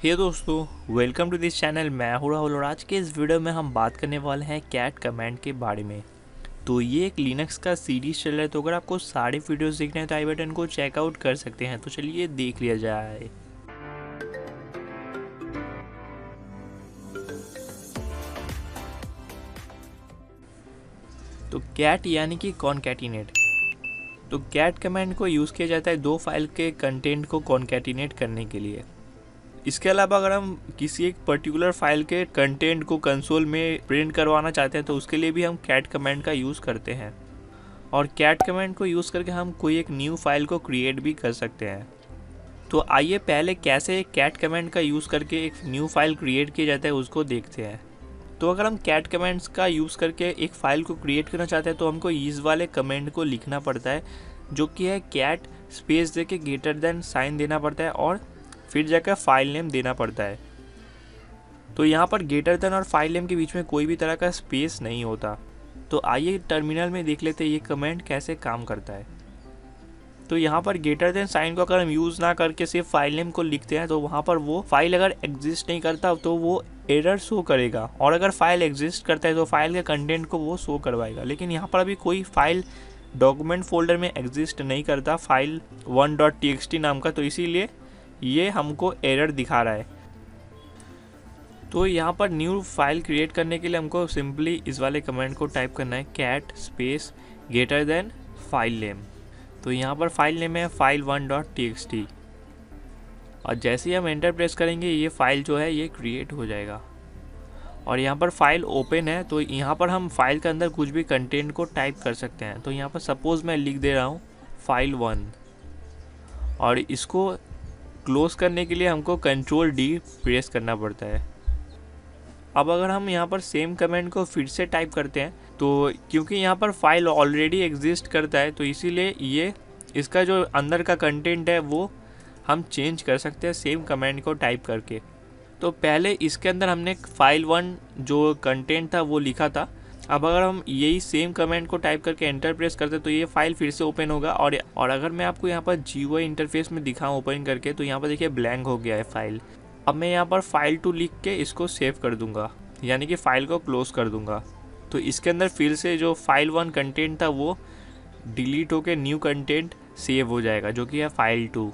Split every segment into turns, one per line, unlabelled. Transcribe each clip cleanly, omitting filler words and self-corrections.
हे दोस्तों, welcome to this channel. मैं हूँ राहुल और आज के इस वीडियो में हम बात करने वाले हैं कैट कमांड के बारे में। तो ये एक लिनक्स का सीरीज चल रहा है, तो अगर आपको सारे वीडियोस देखने हैं तो आई बटन को चेकआउट कर सकते हैं। तो चलिए देख लिया जाए। तो कैट यानी कि कॉनकैटिनेट। तो कैट कमांड को यूज़ किया जाता है दो फाइल के कंटेंट को कॉनकैटिनेट करने के लिए। इसके अलावा अगर हम किसी एक पर्टिकुलर फाइल के कंटेंट को कंसोल में प्रिंट करवाना चाहते हैं तो उसके लिए भी हम कैट कमांड का यूज़ करते हैं। और कैट कमांड को यूज़ करके हम कोई एक न्यू फाइल को क्रिएट भी कर सकते हैं। तो आइए पहले कैसे कैट कमांड का यूज़ करके एक न्यू फाइल क्रिएट किया जाता है उसको देखते हैं। तो अगर हम कैट कमांड्स का यूज़ करके एक फ़ाइल को क्रिएट करना चाहते हैं तो हमको इस वाले कमांड को लिखना पड़ता है, जो कि है कैट स्पेस दे के ग्रेटर देन साइन देना पड़ता है और फिर जाकर फाइल नेम देना पड़ता है। तो यहाँ पर ग्रेटर देन और फाइल नेम के बीच में कोई भी तरह का स्पेस नहीं होता। तो आइए टर्मिनल में देख लेते हैं ये कमांड कैसे काम करता है। तो यहाँ पर ग्रेटर देन साइन को अगर हम यूज़ ना करके सिर्फ फाइल नेम को लिखते हैं तो वहाँ पर वो फाइल अगर एग्जिस्ट नहीं करता तो वो एरर शो करेगा, और अगर फाइल एग्जिस्ट करता है तो फाइल के कंटेंट को वो शो करवाएगा। लेकिन यहाँ पर अभी कोई फाइल डॉक्यूमेंट फोल्डर में एग्जिस्ट नहीं करता फाइल 1.txt नाम का, तो इसीलिए ये हमको एरर दिखा रहा है। तो यहाँ पर न्यू फाइल क्रिएट करने के लिए हमको सिंपली इस वाले कमांड को टाइप करना है, cat space greater than file name. तो यहाँ पर फाइल नेम है file1.txt, और जैसे ही हम एंटर प्रेस करेंगे ये फाइल जो है ये क्रिएट हो जाएगा। और यहाँ पर फाइल ओपन है, तो यहाँ पर हम फाइल के अंदर कुछ भी कंटेंट को टाइप कर सकते हैं। तो यहाँ पर सपोज़ मैं लिख दे रहा हूँ file1, और इसको क्लोज करने के लिए हमको Ctrl+D प्रेस करना पड़ता है। अब अगर हम यहाँ पर सेम कमेंट को फिर से टाइप करते हैं तो क्योंकि यहाँ पर फाइल ऑलरेडी एग्जिस्ट करता है तो इसीलिए ये इसका जो अंदर का कंटेंट है वो हम चेंज कर सकते हैं सेम कमेंट को टाइप करके। तो पहले इसके अंदर हमने file1 जो कंटेंट था वो लिखा था। अब अगर हम यही सेम कमेंट को टाइप करके एंटर प्रेस करते तो ये फाइल फिर से ओपन होगा। और अगर मैं आपको यहाँ पर GUI इंटरफेस में दिखाऊँ ओपन करके तो यहाँ पर देखिए ब्लैंक हो गया है फाइल। अब मैं यहाँ पर file2 लिख के इसको सेव कर दूंगा, यानी कि फ़ाइल को क्लोज़ कर दूंगा। तो इसके अंदर फिर से जो file1 कंटेंट था वो डिलीट होकर न्यू कंटेंट सेव हो जाएगा, जो कि है file2।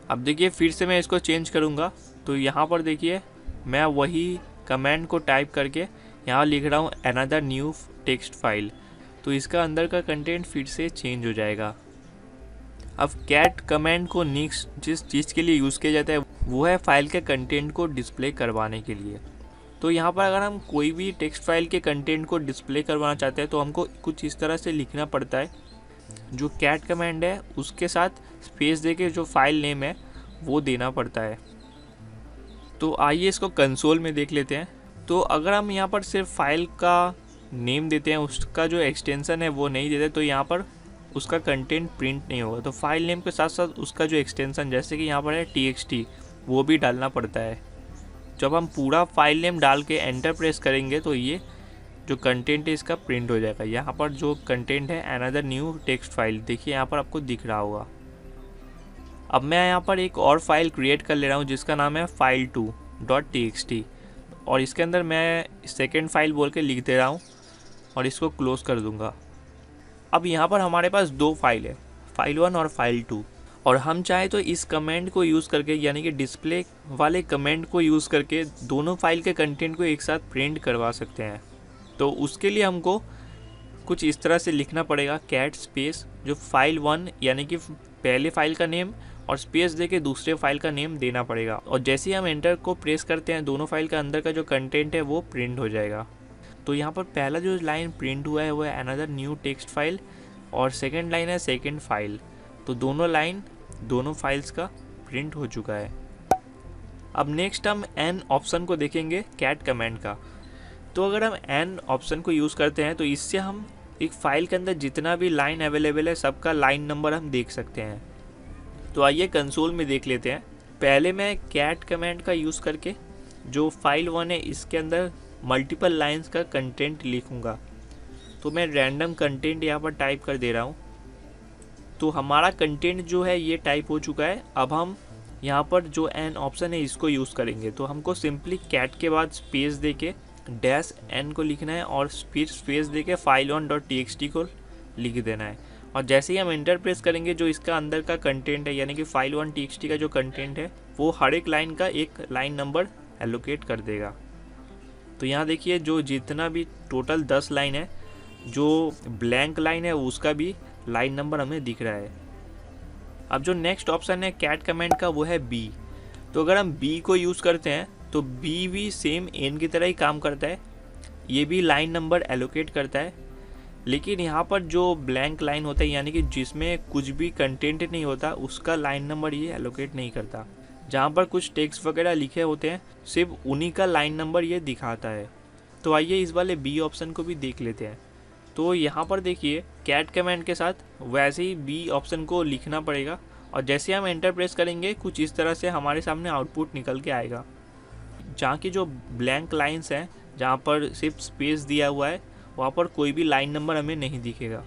अब देखिए फिर से मैं इसको चेंज करूँगा तो यहाँ पर देखिए मैं वही कमांड को टाइप करके यहाँ लिख रहा हूँ अनदर न्यू टेक्स्ट फाइल, तो इसका अंदर का कंटेंट फिर से चेंज हो जाएगा। अब कैट कमांड को नेक्स्ट जिस चीज़ के लिए यूज़ किया जाता है वो है फाइल के कंटेंट को डिस्प्ले करवाने के लिए। तो यहाँ पर अगर हम कोई भी टेक्स्ट फाइल के कंटेंट को डिस्प्ले करवाना चाहते हैं तो हमको कुछ इस तरह से लिखना पड़ता है, जो कैट कमांड है उसके साथ स्पेस देके जो फाइल नेम है वो देना पड़ता है। तो आइए इसको कंसोल में देख लेते हैं। तो अगर हम यहाँ पर सिर्फ फाइल का नेम देते हैं, उसका जो एक्सटेंसन है वो नहीं देते, तो यहाँ पर उसका कंटेंट प्रिंट नहीं होगा। तो फाइल नेम के साथ साथ उसका जो एक्सटेंसन जैसे कि यहाँ पर है txt वो भी डालना पड़ता है। जब हम पूरा फाइल नेम डाल के एंटर प्रेस करेंगे तो ये जो कंटेंट है इसका प्रिंट हो जाएगा। यहाँ पर जो कंटेंट है अनदर न्यू टेक्स्ट फाइल, देखिए यहाँ पर आपको दिख रहा होगा। अब मैं यहाँ पर एक और फाइल क्रिएट कर ले रहा हूँ जिसका नाम है file2.txt, और इसके अंदर मैं सेकेंड फाइल बोल के लिख दे रहा हूँ और इसको क्लोज कर दूँगा। अब यहाँ पर हमारे पास दो फाइल है, file1 और file2, और हम चाहे तो इस कमेंट को यूज़ करके यानी कि डिस्प्ले वाले कमेंट को यूज़ करके दोनों फाइल के कंटेंट को एक साथ प्रिंट करवा सकते हैं। तो उसके लिए हमको कुछ इस तरह से लिखना पड़ेगा, कैट स्पेस जो file1 यानी कि पहले फाइल का नेम और स्पेस देके दूसरे फाइल का नेम देना पड़ेगा। और जैसे ही हम एंटर को प्रेस करते हैं दोनों फाइल का अंदर का जो कंटेंट है वो प्रिंट हो जाएगा। तो यहाँ पर पहला जो लाइन प्रिंट हुआ है वो है अनदर न्यू टेक्स्ट फाइल, और सेकेंड लाइन है सेकेंड फाइल। तो दोनों लाइन दोनों फाइल्स का प्रिंट हो चुका है। अब नेक्स्ट हम एन ऑप्शन को देखेंगे कैट कमांड का। तो अगर हम एन ऑप्शन को यूज़ करते हैं तो इससे हम एक फ़ाइल के अंदर जितना भी लाइन अवेलेबल है सबका लाइन नंबर हम देख सकते हैं। तो आइए कंसोल में देख लेते हैं। पहले मैं कैट कमांड का यूज़ करके जो file1 है इसके अंदर मल्टीपल लाइंस का कंटेंट लिखूँगा। तो मैं रैंडम कंटेंट यहाँ पर टाइप कर दे रहा हूँ। तो हमारा कंटेंट जो है ये टाइप हो चुका है। अब हम यहाँ पर जो एन ऑप्शन है इसको यूज़ करेंगे। तो हमको सिंपली कैट के बाद स्पेस दे के डैश एन को लिखना है और फिर स्पेस दे के file1.txt को लिख देना है। और जैसे ही हम एंटर प्रेस करेंगे, जो इसका अंदर का कंटेंट है यानी कि file1.txt का जो कंटेंट है वो हर एक लाइन का एक लाइन नंबर एलोकेट कर देगा। तो यहाँ देखिए जो जितना भी टोटल 10 लाइन है, जो ब्लैंक लाइन है उसका भी लाइन नंबर हमें दिख रहा है। अब जो नेक्स्ट ऑप्शन है कैट कमांड का वो है बी। तो अगर हम बी को यूज़ करते हैं तो बी भी सेम एन की तरह ही काम करता है, ये भी लाइन नंबर एलोकेट करता है। लेकिन यहाँ पर जो ब्लैंक लाइन होता है यानी कि जिसमें कुछ भी कंटेंट नहीं होता उसका लाइन नंबर ये एलोकेट नहीं करता। जहाँ पर कुछ टेक्स्ट वगैरह लिखे होते हैं सिर्फ उन्हीं का लाइन नंबर ये दिखाता है। तो आइए इस वाले बी ऑप्शन को भी देख लेते हैं। तो यहाँ पर देखिए कैट कमांड के साथ वैसे ही बी ऑप्शन को लिखना पड़ेगा और जैसे हम एंटर प्रेस करेंगे कुछ इस तरह से हमारे सामने आउटपुट निकल के आएगा। जहाँ की जो ब्लैंक लाइंस हैं, जहाँ पर सिर्फ स्पेस दिया हुआ है, वहाँ पर कोई भी लाइन नंबर हमें नहीं दिखेगा।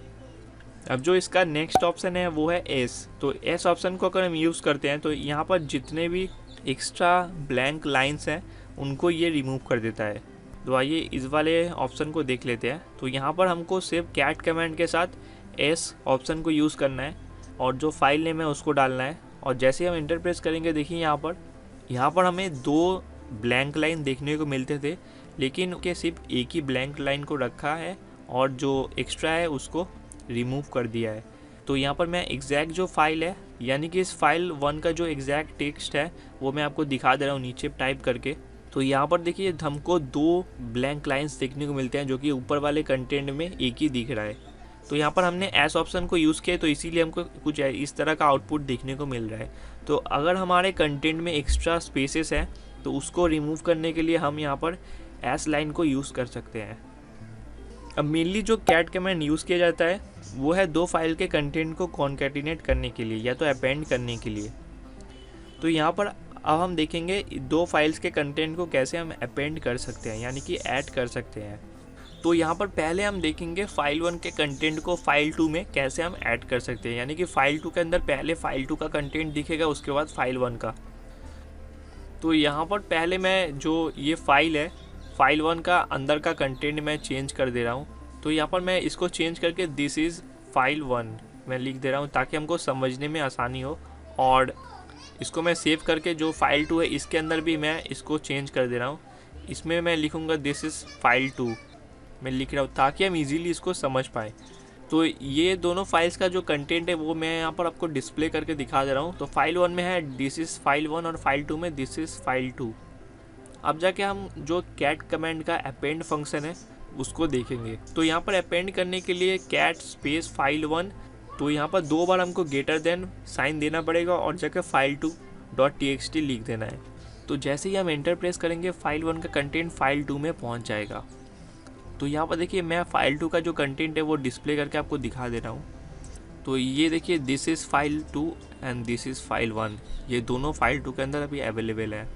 अब जो इसका नेक्स्ट ऑप्शन है वो है एस। तो एस ऑप्शन को अगर हम यूज़ करते हैं तो यहाँ पर जितने भी एक्स्ट्रा ब्लैंक लाइंस हैं उनको ये रिमूव कर देता है। तो आइए इस वाले ऑप्शन को देख लेते हैं। तो यहाँ पर हमको सिर्फ कैट कमांड के साथ एस ऑप्शन को यूज़ करना है और जो फाइल नेम है उसको डालना है। और जैसे हम एंटर प्रेस करेंगे देखिए यहाँ पर हमें 2 ब्लैंक लाइन देखने को मिलते थे, लेकिन के सिर्फ एक ही ब्लैंक लाइन को रखा है और जो एक्स्ट्रा है उसको रिमूव कर दिया है। तो यहाँ पर मैं एग्जैक्ट जो फाइल है यानी कि इस फाइल 1 का जो एग्जैक्ट टेक्स्ट है वो मैं आपको दिखा दे रहा हूँ नीचे टाइप करके। तो यहाँ पर देखिए हमको 2 ब्लैंक लाइंस देखने को मिलते हैं जो कि ऊपर वाले कंटेंट में एक ही दिख रहा है। तो यहाँ पर हमने एस ऑप्शन को यूज़ किया तो इसीलिए हमको कुछ इस तरह का आउटपुट देखने को मिल रहा है। तो अगर हमारे कंटेंट में एक्स्ट्रा स्पेसेस हैं तो उसको रिमूव करने के लिए हम यहाँ पर एस लाइन को यूज़ कर सकते हैं। अब मेनली जो कैट कमांड यूज़ किया जाता है वो है 2 फाइल के कंटेंट को कॉन्कैटिनेट करने के लिए या तो अपेंड करने के लिए। तो यहाँ पर अब हम देखेंगे 2 फाइल्स के कंटेंट को कैसे हम अपेंड कर सकते हैं यानी कि ऐड कर सकते हैं। तो यहाँ पर पहले हम देखेंगे फाइल 1 के कंटेंट को फाइल 2 में कैसे हम ऐड कर सकते हैं। यानी कि फाइल 2 के अंदर पहले फाइल 2 का कंटेंट दिखेगा, उसके बाद फाइल 1 का। तो यहाँ पर पहले मैं जो ये फाइल है फाइल 1 का अंदर का कंटेंट मैं चेंज कर दे रहा हूँ। तो यहाँ पर मैं इसको चेंज करके दिस इज़ फाइल 1 मैं लिख दे रहा हूँ ताकि हमको समझने में आसानी हो। और इसको मैं सेव करके जो फाइल 2 है इसके अंदर भी मैं इसको चेंज कर दे रहा हूँ। इसमें मैं लिखूँगा दिस इज़ फाइल 2 मैं लिख रहा हूँ ताकि हम इजीली इसको समझ पाएँ। तो ये दोनों फाइल्स का जो कंटेंट है वो मैं यहाँ पर आपको डिस्प्ले करके दिखा दे रहा हूँ। तो फाइल 1 में है दिस इज़ फाइल 1 और फाइल 2 में दिस इज़ फाइल 2। अब जाके हम जो कैट कमांड का अपेंड फंक्शन है उसको देखेंगे। तो यहाँ पर अपेंड करने के लिए कैट स्पेस फाइल 1, तो यहाँ पर 2 बार हमको ग्रेटर देन साइन देना पड़ेगा और जाकर file2.txt लिख देना है। तो जैसे ही हम एंटर प्रेस करेंगे फाइल 1 का कंटेंट फाइल 2 में पहुँच जाएगा। तो यहाँ पर देखिए मैं फाइल 2 का जो कंटेंट है वो डिस्प्ले करके आपको दिखा दे रहा हूँ। तो ये देखिए this is file 2 and this is file 1, ये दोनों फाइल 2 के अंदर अभी अवेलेबल है।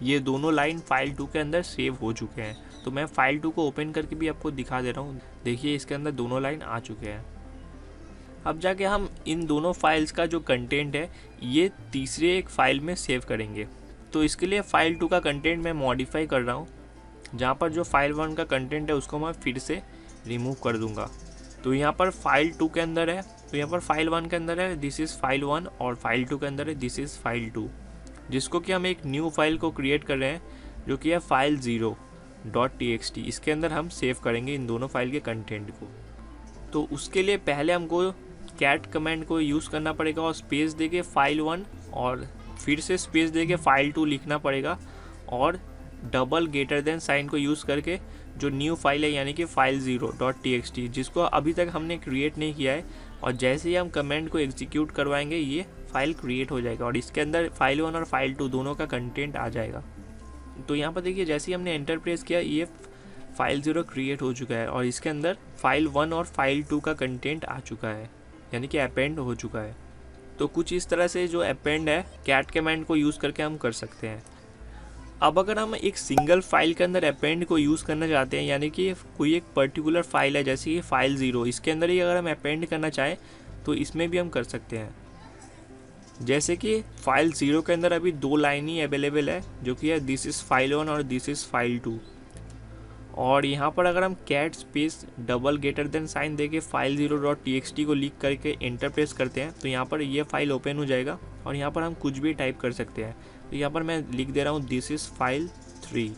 ये दोनों लाइन फाइल 2 के अंदर सेव हो चुके हैं। तो मैं फाइल 2 को ओपन करके भी आपको दिखा दे रहा हूँ। देखिए इसके अंदर दोनों लाइन आ चुके हैं। अब जाके हम इन दोनों फाइल्स का जो कंटेंट है ये तीसरे एक फ़ाइल में सेव करेंगे। तो इसके लिए फाइल 2 का कंटेंट मैं मॉडिफाई कर रहा हूँ, जहाँ पर जो फाइल 1 का कंटेंट है उसको मैं फिर से रिमूव कर दूँगा। तो यहाँ पर फाइल 2 के अंदर है, तो यहाँ पर फाइल 1 के अंदर है दिस इज़ फाइल 1 और फाइल 2 के अंदर है दिस इज़ फाइल 2, जिसको कि हम एक न्यू फाइल को क्रिएट कर रहे हैं जो कि है फाइल 0.txt। इसके अंदर हम सेव करेंगे इन दोनों फाइल के कंटेंट को। तो उसके लिए पहले हमको कैट कमांड को यूज़ करना पड़ेगा और स्पेस देके फाइल 1 और फिर से स्पेस देके फाइल 2 लिखना पड़ेगा और डबल ग्रेटर देन साइन को यूज़ करके जो न्यू फाइल है यानी कि फाइल 0.txt जिसको अभी तक हमने क्रिएट नहीं किया है, और जैसे ही हम कमांड को एग्जीक्यूट करवाएंगे ये फाइल क्रिएट हो जाएगा और इसके अंदर फाइल 1 और फाइल 2 दोनों का कंटेंट आ जाएगा। तो यहाँ पर देखिए जैसे ही हमने एंटर प्रेस किया ये फाइल 0 क्रिएट हो चुका है और इसके अंदर फाइल 1 और फाइल 2 का कंटेंट आ चुका है यानी कि अपेंड हो चुका है। तो कुछ इस तरह से जो अपेंड है कैट कमांड को यूज़ करके हम कर सकते हैं। अब अगर हम एक सिंगल फाइल के अंदर अपेंड को यूज़ करना चाहते हैं, यानी कि कोई एक पर्टिकुलर फाइल है जैसे कि फाइल 0, इसके अंदर ही अगर हम अपेंड करना चाहें तो इसमें भी हम कर सकते हैं। जैसे कि फाइल 0 के अंदर अभी 2 लाइन ही अवेलेबल है, जो कि है दिस इज़ फाइल 1 और दिस इज़ फाइल 2। और यहाँ पर अगर हम cat space double greater than sign देके फाइल 0.txt को लिख करके एंटर प्रेस करते हैं तो यहाँ पर ये फाइल ओपन हो जाएगा और यहाँ पर हम कुछ भी टाइप कर सकते हैं। तो यहाँ पर मैं लिख दे रहा हूँ दिस इज़ फाइल 3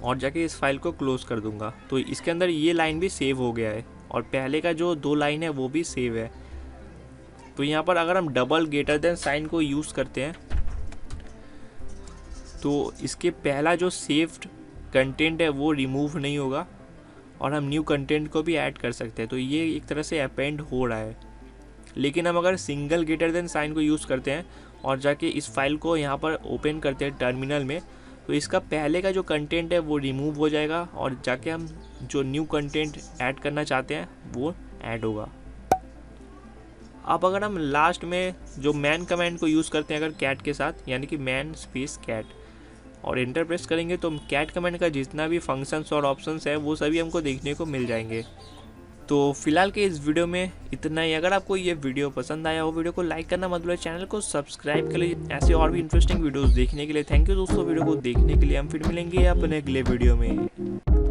और जाके इस फाइल को क्लोज़ कर दूंगा। तो इसके अंदर ये लाइन भी सेव हो गया है और पहले का जो 2 लाइन है वो भी सेव है। तो यहाँ पर अगर हम डबल ग्रेटर देन साइन को यूज़ करते हैं तो इसके पहला जो सेव्ड कंटेंट है वो रिमूव नहीं होगा और हम न्यू कंटेंट को भी ऐड कर सकते हैं। तो ये एक तरह से अपेंड हो रहा है। लेकिन हम अगर सिंगल ग्रेटर देन साइन को यूज़ करते हैं और जाके इस फाइल को यहाँ पर ओपन करते हैं टर्मिनल में, तो इसका पहले का जो कंटेंट है वो रिमूव हो जाएगा और जाके हम जो न्यू कंटेंट ऐड करना चाहते हैं वो ऐड होगा। अब अगर हम लास्ट में जो मैन कमांड को यूज़ करते हैं अगर कैट के साथ, यानी कि मैन स्पेस कैट, और एंटर प्रेस करेंगे तो कैट कमांड का जितना भी फंक्शंस और ऑप्शंस है वो सभी हमको देखने को मिल जाएंगे। तो फिलहाल के इस वीडियो में इतना ही। अगर आपको ये वीडियो पसंद आया हो, वीडियो को लाइक करना मत भूलिए, चैनल को सब्सक्राइब कर लीजिए ऐसे और भी इंटरेस्टिंग वीडियोस देखने के लिए। थैंक यू दोस्तों वीडियो को देखने के लिए। हम फिर मिलेंगे अपने अगले वीडियो में।